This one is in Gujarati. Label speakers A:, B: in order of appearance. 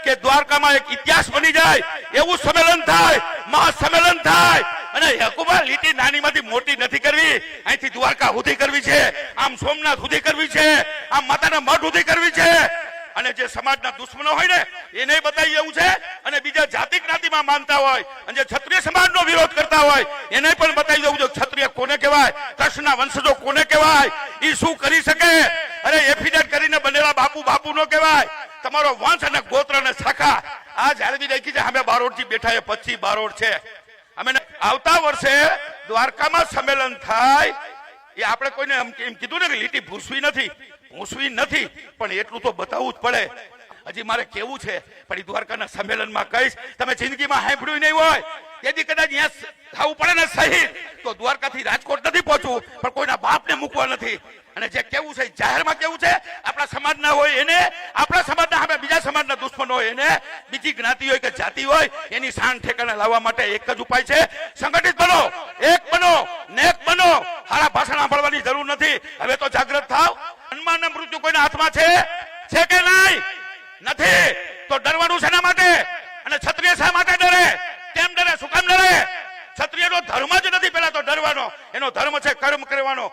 A: કે દ્વારકામાં એક ઇતિહાસ બની જાય એવું સંમેલન થાય, મહાસંમેલન થાય। અને યકુબા લીટી નાનીમાંથી મોટી નથી કરવી, અહીંથી દ્વારકા સુધી કરવી છે, આમ સોમનાથ સુધી કરવી છે, આમ માતાના મઠ સુધી કરવી છે। અને જે સમાજના દુશ્મનો હોય ને એને બતાવી એવું છે, અને બીજા જાતિ જ્ઞાતિમાં માનતા હોય અને જે ક્ષત્રિય સમાજનો વિરોધ કરતા હોય એને પણ બતાવી દેવું છે ક્ષત્રિય કોને કહેવાય, કૃષ્ણના વંશજો કોને કહેવાય, એ શું કરી શકે। અરે એફિડેટ કરીને બનેલા બાપુ નો કહેવાય, તમારો વંશ અને ગોત્ર અને શાખા આ જાળવી રાખી છે। અમે બારોડ થી બેઠા 25 બારોડ છે। અમે આવતા વર્ષે દ્વારકામાં સંમેલન થાય, એ આપણે કોઈને એમ કીધું ને કે લીટી ભૂસવી નથી, પણ એટલું તો બતાવવું જ પડે। હજી મારે કેવું છે, પણ દ્વારકાના સંમેલનમાં કહીશ, તમે જિંદગીમાં સાંભળ્યું નહીં હોય તેથી કદાચ અહીંયા થવું પડે ને શહીદ, તો દ્વારકાથી રાજકોટ નથી પહોંચવું, પણ કોઈના બાપને મૂકવા નથી। અને જે કેવું છે જાહેરમાં કેવું છે, આપણા સમાજના હોય એને, આપણા સમાજના સામે બીજા સમાજના દુશ્મનો હોય એને, બીજી જ્ઞાતિ હોય કે જાતિ હોય એની શાન ઠેકાણે લાવવા માટે એક જ ઉપાય છે, સંગઠિત બનો, એક બનો, નેક બનો। હારા ભાષણ સાંભળવાની જરૂર નથી, હવે તો જાગૃત થાવ। જન્મ અને મૃત્યુ કોઈના હાથમાં છે કે નહીં? નથી, તો ડરવાનું શેના માટે? અને ક્ષત્રિય શા માટે ડરે? કેમ ડરે? શું કામ ડરે? ક્ષત્રિયનો ધર્મ જ નથી પેલા તો ડરવાનો, એનો ધર્મ છે કર્મ કરવાનો।